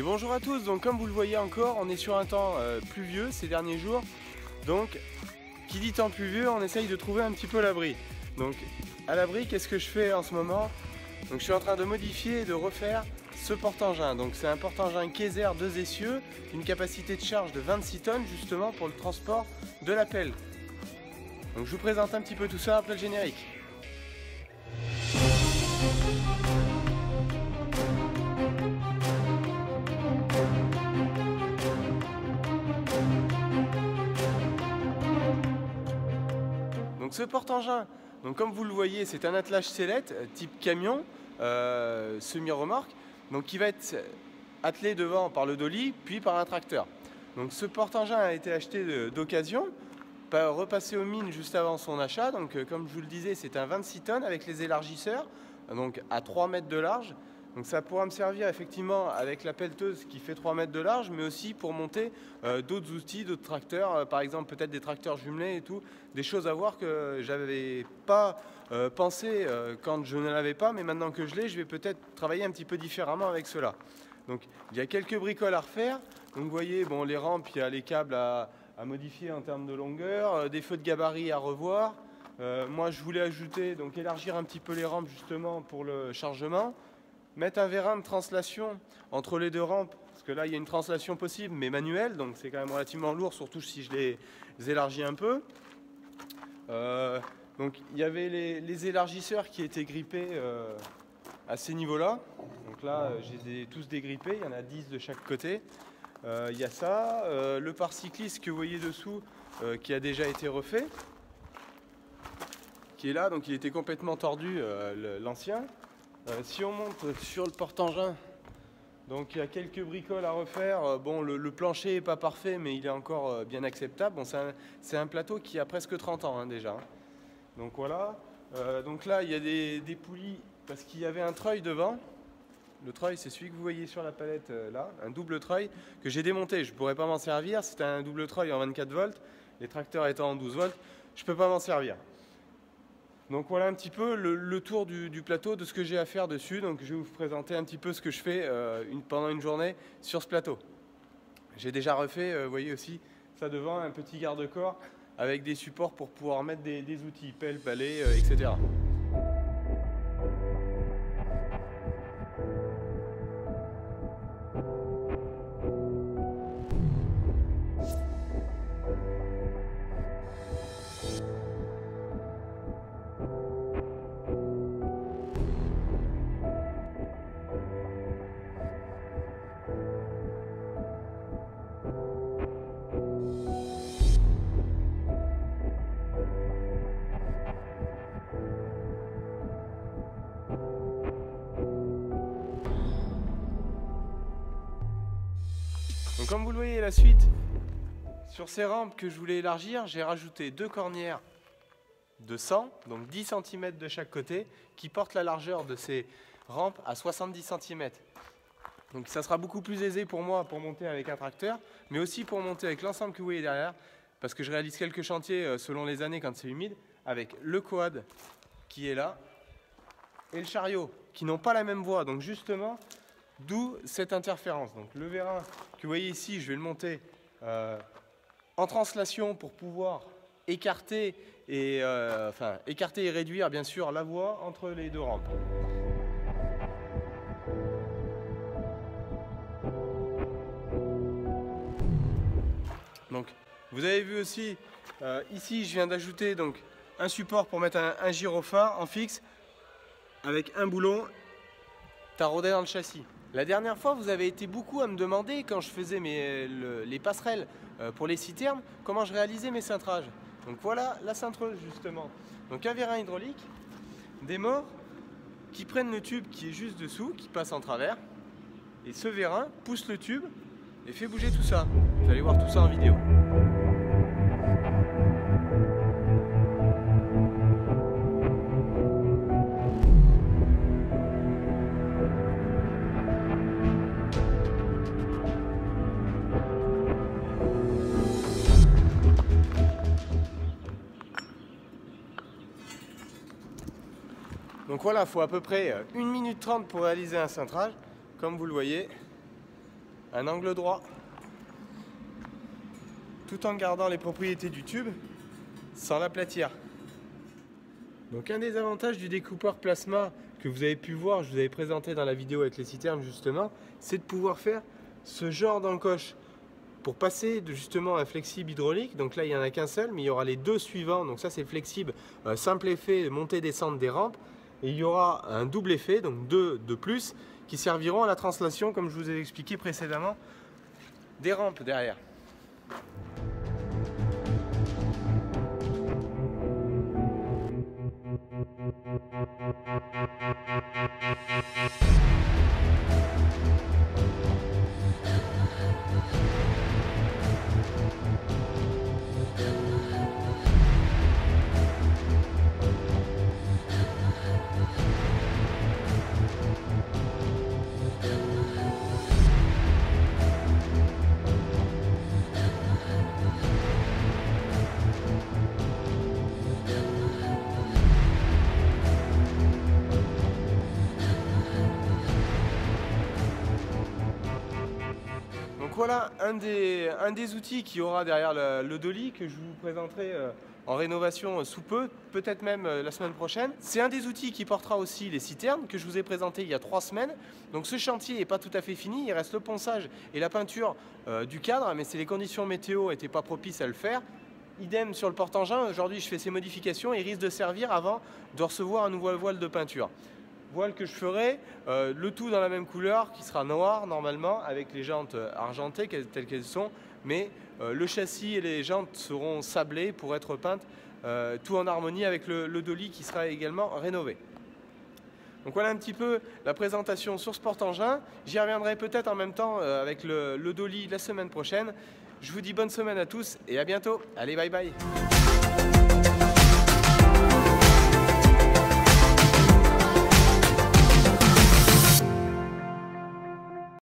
Et bonjour à tous, donc comme vous le voyez encore, on est sur un temps pluvieux ces derniers jours. Donc, qui dit temps pluvieux, on essaye de trouver un petit peu l'abri. Donc, à l'abri, qu'est-ce que je fais en ce moment? Donc, je suis en train de modifier et de refaire ce porte-engin. Donc, c'est un porte-engin Kayser 2 essieux, une capacité de charge de 26 tonnes justement pour le transport de la pelle. Donc, je vous présente un petit peu tout ça après le générique. Donc ce porte-engin, comme vous le voyez, c'est un attelage sellette type camion, semi-remorque, donc qui va être attelé devant par le dolly, puis par un tracteur. Donc ce porte-engin a été acheté d'occasion, repassé aux mines juste avant son achat. Donc comme je vous le disais, c'est un 26 tonnes avec les élargisseurs, donc à 3 mètres de large. Donc ça pourra me servir effectivement avec la pelleteuse qui fait 3 mètres de large, mais aussi pour monter d'autres outils, d'autres tracteurs, par exemple peut-être des tracteurs jumelés et tout, des choses à voir que j'avais pas pensé quand je ne l'avais pas, mais maintenant que je l'ai, je vais peut-être travailler un petit peu différemment avec cela. Donc il y a quelques bricoles à refaire. Donc vous voyez, bon, les rampes, il y a les câbles à modifier en termes de longueur, des feux de gabarit à revoir. Moi je voulais ajouter, donc élargir un petit peu les rampes justement pour le chargement. Mettre un vérin de translation entre les deux rampes, parce que là il y a une translation possible mais manuelle, donc c'est quand même relativement lourd, surtout si je les élargis un peu. Donc il y avait les élargisseurs qui étaient grippés à ces niveaux-là. Donc là je les ai tous dégrippés, il y en a 10 de chaque côté. Il y a ça, le pare cycliste que vous voyez dessous qui a déjà été refait, qui est là, donc il était complètement tordu l'ancien. Si on monte sur le porte-engin, donc il y a quelques bricoles à refaire. Bon, le plancher n'est pas parfait, mais il est encore bien acceptable. Bon, c'est un plateau qui a presque 30 ans déjà. Donc voilà. Donc là, il y a des poulies parce qu'il y avait un treuil devant. Le treuil, c'est celui que vous voyez sur la palette là, un double treuil que j'ai démonté. Je ne pourrais pas m'en servir. C'était un double treuil en 24 volts. Les tracteurs étant en 12 volts, je ne peux pas m'en servir. Donc voilà un petit peu le tour du plateau de ce que j'ai à faire dessus. Donc je vais vous présenter un petit peu ce que je fais pendant une journée sur ce plateau. J'ai déjà refait, vous voyez aussi, ça devant, un petit garde-corps avec des supports pour pouvoir mettre des outils, pelle, balai, etc. Donc comme vous le voyez, la suite, sur ces rampes que je voulais élargir, j'ai rajouté 2 cornières de 100, donc 10 cm de chaque côté, qui portent la largeur de ces rampes à 70 cm. Donc ça sera beaucoup plus aisé pour moi pour monter avec un tracteur, mais aussi pour monter avec l'ensemble que vous voyez derrière, parce que je réalise quelques chantiers selon les années quand c'est humide, avec le quad qui est là, et le chariot, qui n'ont pas la même voie. Donc justement, d'où cette interférence. Donc le vérin que vous voyez ici, je vais le monter en translation pour pouvoir écarter et réduire bien sûr la voie entre les deux rampes. Donc vous avez vu aussi ici je viens d'ajouter donc un support pour mettre un gyrophare en fixe avec un boulon taraudé dans le châssis. La dernière fois, vous avez été beaucoup à me demander, quand je faisais les passerelles pour les citernes, comment je réalisais mes cintrages. Donc voilà la cintreuse justement. Donc un vérin hydraulique, des morts qui prennent le tube qui est juste dessous, qui passe en travers. Et ce vérin pousse le tube et fait bouger tout ça. Vous allez voir tout ça en vidéo. Donc voilà, il faut à peu près 1 minute 30 pour réaliser un cintrage, comme vous le voyez. un angle droit, tout en gardant les propriétés du tube sans l'aplatir. Donc un des avantages du découpeur plasma que vous avez pu voir, je vous avais présenté dans la vidéo avec les citernes justement, c'est de pouvoir faire ce genre d'encoche pour passer justement un flexible hydraulique. Donc là il n'y en a qu'un seul, mais il y aura les deux suivants. Donc ça c'est le flexible simple effet montée-descente des rampes. Et il y aura un double effet, donc deux de plus, qui serviront à la translation, comme je vous ai expliqué précédemment, des rampes derrière. Voilà un des outils qu'il y aura derrière le dolly que je vous présenterai en rénovation sous peu, peut-être même la semaine prochaine. C'est un des outils qui portera aussi les citernes que je vous ai présenté il y a 3 semaines. Donc ce chantier n'est pas tout à fait fini, il reste le ponçage et la peinture du cadre, mais les conditions météo n'étaient pas propices à le faire. Idem sur le porte-engin, aujourd'hui je fais ces modifications et il risque de servir avant de recevoir un nouveau voile de peinture. Voile que je ferai, le tout dans la même couleur qui sera noir normalement avec les jantes argentées telles qu'elles sont, mais le châssis et les jantes seront sablées pour être peintes, tout en harmonie avec le dolly qui sera également rénové. Donc voilà un petit peu la présentation sur ce porte-engin. J'y reviendrai peut-être en même temps avec le dolly la semaine prochaine. Je vous dis bonne semaine à tous et à bientôt. Allez, bye bye.